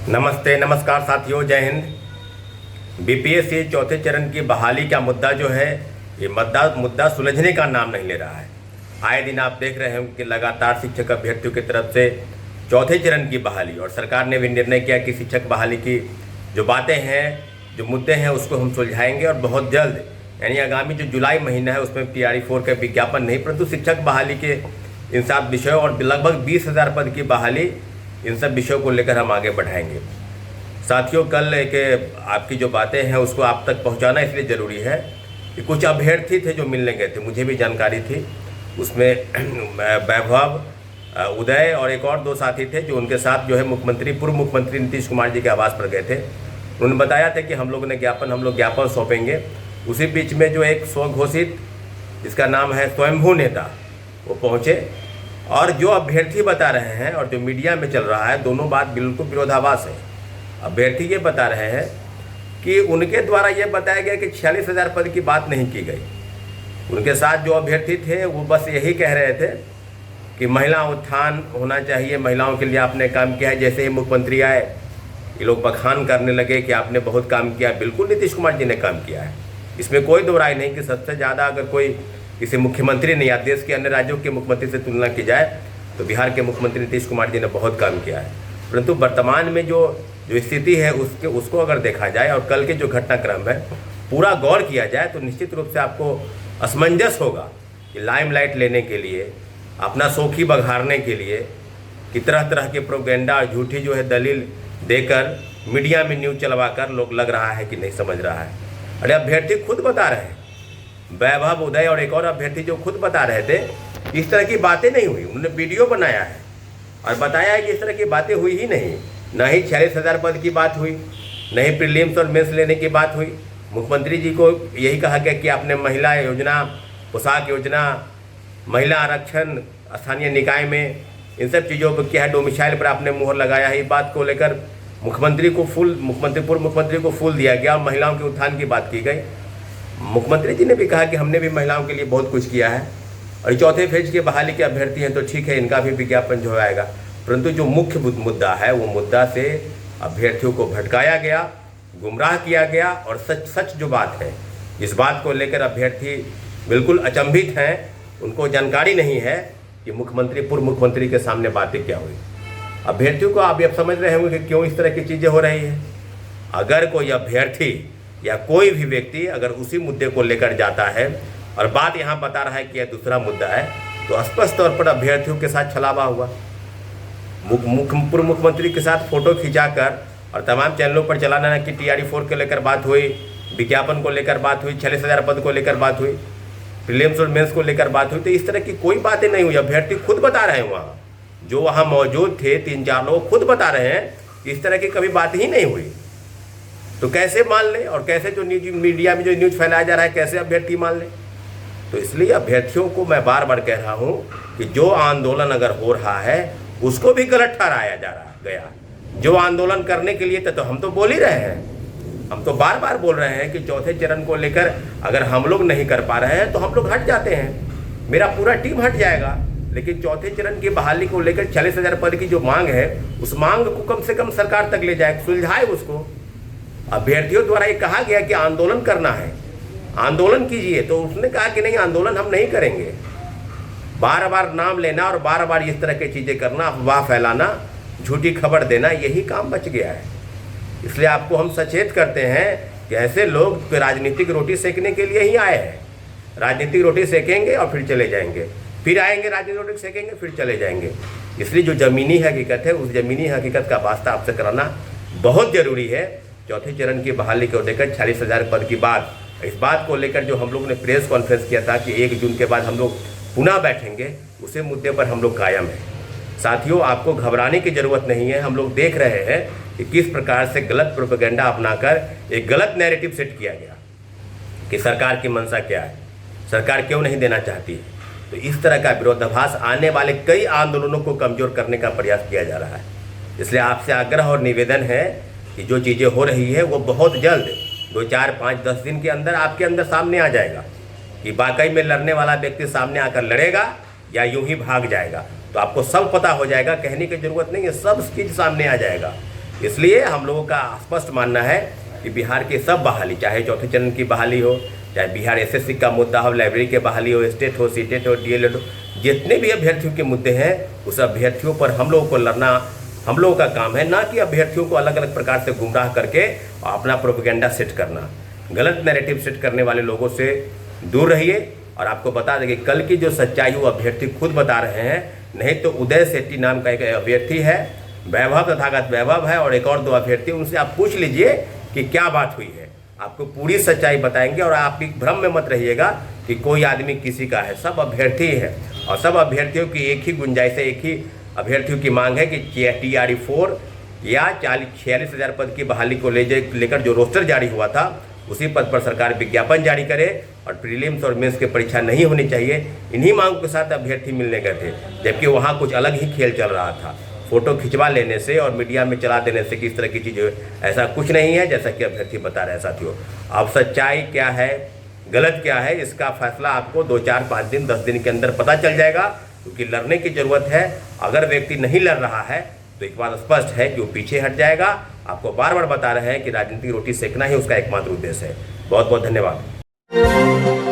नमस्ते नमस्कार साथियों, जय हिंद। बीपीएससी चौथे चरण की बहाली का मुद्दा जो है ये मुद्दा सुलझने का नाम नहीं ले रहा है। आए दिन आप देख रहे हैं कि लगातार शिक्षक अभ्यर्थियों की तरफ से चौथे चरण की बहाली, और सरकार ने भी निर्णय किया कि शिक्षक बहाली की जो बातें हैं, जो मुद्दे हैं, उसको हम सुलझाएंगे और बहुत जल्द, यानी आगामी जो जुलाई महीना है उसमें TRE 4 का विज्ञापन नहीं, परंतु शिक्षक बहाली के इन 7 विषयों और लगभग 20,000 पद की बहाली, इन सब विषयों को लेकर हम आगे बढ़ाएंगे। साथियों, कल एक आपकी जो बातें हैं उसको आप तक पहुंचाना इसलिए ज़रूरी है कि कुछ अभ्यर्थी थे जो मिलने गए थे, मुझे भी जानकारी थी। उसमें वैभव, उदय और एक और 2 साथी थे जो उनके साथ जो है पूर्व मुख्यमंत्री नीतीश कुमार जी के आवास पर गए थे। उन्होंने बताया था कि हम लोग ज्ञापन सौंपेंगे। उसी बीच में जो एक स्वघोषित, जिसका नाम है स्वयंभू नेता, वो पहुँचे, और जो अभ्यर्थी बता रहे हैं और जो मीडिया में चल रहा है, दोनों बात बिल्कुल विरोधाभास है। अभ्यर्थी ये बता रहे हैं कि उनके द्वारा ये बताया गया कि 46,000 पद की बात नहीं की गई। उनके साथ जो अभ्यर्थी थे वो बस यही कह रहे थे कि महिला उत्थान होना चाहिए, महिलाओं के लिए आपने काम किया है। जैसे ही मुख्यमंत्री आए, ये लोग बखान करने लगे कि आपने बहुत काम किया। बिल्कुल नीतीश कुमार जी ने काम किया है, इसमें कोई दो राय नहीं कि सबसे ज़्यादा अगर कोई किसी मुख्यमंत्री ने या देश के अन्य राज्यों के मुख्यमंत्री से तुलना की जाए तो बिहार के मुख्यमंत्री नीतीश कुमार जी ने बहुत काम किया है। परंतु वर्तमान में जो स्थिति है उसको अगर देखा जाए और कल के जो घटनाक्रम है पूरा गौर किया जाए तो निश्चित रूप से आपको असमंजस होगा कि लाइमलाइट लेने के लिए, अपना शौकी बघाड़ने के लिए कि तरह तरह के प्रोपेगेंडा और झूठी जो है दलील देकर मीडिया में न्यूज़ चलवाकर लोग लग रहा है कि नहीं समझ रहा है। अरे अभ्यर्थी खुद बता रहे हैं, वैभव, उदय और एक और अभ्यर्थी जो खुद बता रहे थे इस तरह की बातें नहीं हुई। उन्होंने वीडियो बनाया है और बताया है कि इस तरह की बातें हुई ही नहीं। न ही 46,000 पद की बात हुई, न ही प्रीलिम्स और मेंस लेने की बात हुई। मुख्यमंत्री जी को यही कहा गया कि आपने महिला योजना, पोशाक योजना, महिला आरक्षण स्थानीय निकाय में, इन सब चीज़ों पर क्या है, डोमिसाइल पर आपने मुहर लगाया है। इस बात को लेकर पूर्व मुख्यमंत्री को फूल दिया गया और महिलाओं के उत्थान की बात की गई। मुख्यमंत्री जी ने भी कहा कि हमने भी महिलाओं के लिए बहुत कुछ किया है और चौथे फेज के बहाली के अभ्यर्थी हैं तो ठीक है, इनका भी विज्ञापन जो आएगा। परंतु जो मुख्य मुद्दा है वो मुद्दा से अभ्यर्थियों को भटकाया गया, गुमराह किया गया, और सच जो बात है इस बात को लेकर अभ्यर्थी बिल्कुल अचंभित हैं। उनको जानकारी नहीं है कि पूर्व मुख्यमंत्री के सामने बातें क्या हुई। अभ्यर्थियों को आप अब समझ रहे होंगे कि क्यों इस तरह की चीज़ें हो रही है। अगर कोई अभ्यर्थी या कोई भी व्यक्ति अगर उसी मुद्दे को लेकर जाता है और बात यहाँ बता रहा है कि यह दूसरा मुद्दा है, तो स्पष्ट तौर पर अभ्यर्थियों के साथ छलावा हुआ। पूर्व मुख्यमंत्री के साथ फोटो खिंचाकर और तमाम चैनलों पर चलाना कि TRE 4 को लेकर बात हुई, विज्ञापन को लेकर बात हुई, 46,000 पद को लेकर बात हुई, प्रीलिम्स और मेंस को लेकर बात हुई। तो इस तरह की कोई बातें नहीं हुई। अभ्यर्थी खुद बता रहे हैं, वहाँ जो वहाँ मौजूद थे 3-4 लोग खुद बता रहे हैं इस तरह की कभी बात ही नहीं हुई। तो कैसे मान ले, और कैसे जो मीडिया में जो न्यूज़ फैलाया जा रहा है कैसे अभ्यर्थी मान ले। तो इसलिए अभ्यर्थियों को मैं बार बार कह रहा हूँ कि जो आंदोलन अगर हो रहा है उसको भी गलत ठहराया गया। जो आंदोलन करने के लिए तो हम तो बोल ही रहे हैं, हम तो बार बार बोल रहे हैं कि चौथे चरण को लेकर अगर हम लोग नहीं कर पा रहे हैं तो हम लोग हट जाते हैं, मेरा पूरा टीम हट जाएगा। लेकिन चौथे चरण की बहाली को लेकर 46,000 पद की जो मांग है उस मांग को कम से कम सरकार तक ले जाए, सुलझाए उसको। अभ्यर्थियों द्वारा ये कहा गया कि आंदोलन करना है, आंदोलन कीजिए, तो उसने कहा कि नहीं, आंदोलन हम नहीं करेंगे। बार बार नाम लेना और बार बार इस तरह की चीज़ें करना, अफवाह फैलाना, झूठी खबर देना, यही काम बच गया है। इसलिए आपको हम सचेत करते हैं कि ऐसे लोग राजनीतिक रोटी सेकने के लिए ही आए हैं। राजनीतिक रोटी सेकेंगे और फिर चले जाएंगे, फिर आएंगे, राजनीतिक रोटी सेकेंगे, फिर चले जाएंगे। इसलिए जो ज़मीनी हकीकत है उस ज़मीनी हकीकत का वास्ता आपसे कराना बहुत ज़रूरी है। चौथे चरण की बहाली को लेकर 46,000 पद की बात, इस बात को लेकर जो हम लोग ने प्रेस कॉन्फ्रेंस किया था कि 1 जून के बाद हम लोग पुनः बैठेंगे, उसी मुद्दे पर हम लोग कायम हैं। साथियों, आपको घबराने की ज़रूरत नहीं है। हम लोग देख रहे हैं कि किस प्रकार से गलत प्रोपेगेंडा अपनाकर एक गलत नैरेटिव सेट किया गया कि सरकार की मंशा क्या है, सरकार क्यों नहीं देना चाहती है। तो इस तरह का विरोधाभास आने वाले कई आंदोलनों को कमज़ोर करने का प्रयास किया जा रहा है। इसलिए आपसे आग्रह और निवेदन है कि जो चीज़ें हो रही है वो बहुत जल्द 2, 4, 5, 10 दिन के अंदर आपके अंदर सामने आ जाएगा कि वाकई में लड़ने वाला व्यक्ति सामने आकर लड़ेगा या यूं ही भाग जाएगा। तो आपको सब पता हो जाएगा, कहने की ज़रूरत नहीं है, सब चीज़ सामने आ जाएगा इसलिए हम लोगों का स्पष्ट मानना है कि बिहार की सब बहाली, चाहे चौथे चरण की बहाली हो, चाहे बिहार एसएससी का मुद्दा हो, लाइब्रेरी की बहाली हो, स्टेट हो, सीटेट हो, डीएलएड हो, जितने भी अभ्यर्थियों के मुद्दे हैं उस अभ्यर्थियों पर हम लोगों को लड़ना हम लोगों का काम है, ना कि अभ्यर्थियों को अलग अलग प्रकार से गुमराह करके अपना प्रोपेगेंडा सेट करना। गलत नैरेटिव सेट करने वाले लोगों से दूर रहिए। और आपको बता दें कि कल की जो सच्चाई वो अभ्यर्थी खुद बता रहे हैं, नहीं तो उदय सेट्टी नाम का एक अभ्यर्थी है, वैभव तथागत वैभव है, और एक और 2 अभ्यर्थी, उनसे आप पूछ लीजिए कि क्या बात हुई है, आपको पूरी सच्चाई बताएंगे। और आप भ्रम में मत रहिएगा कि कोई आदमी किसी का है, सब अभ्यर्थी है। और सब अभ्यर्थियों की एक ही गुंजाइश है, एक ही अभ्यर्थियों की मांग है कि TRE 4 या 46,000 पद की बहाली को लेकर जो रोस्टर जारी हुआ था उसी पद पर सरकार विज्ञापन जारी करे, और प्रीलिम्स और मेंस की परीक्षा नहीं होनी चाहिए। इन्हीं मांगों के साथ अभ्यर्थी मिलने गए थे, जबकि वहाँ कुछ अलग ही खेल चल रहा था। फोटो खिंचवा लेने से और मीडिया में चला देने से किस तरह की चीज़, ऐसा कुछ नहीं है जैसा कि अभ्यर्थी बता रहे हैं साथियों। अब सच्चाई क्या है, गलत क्या है, इसका फैसला आपको 2, 4, 5 दिन, 10 दिन के अंदर पता चल जाएगा, क्योंकि लड़ने की ज़रूरत है। अगर व्यक्ति नहीं लड़ रहा है तो एक बात स्पष्ट है कि वो पीछे हट जाएगा। आपको बार बार बता रहे हैं कि राजनीतिक रोटी सेकना ही उसका एकमात्र उद्देश्य है। बहुत बहुत धन्यवाद।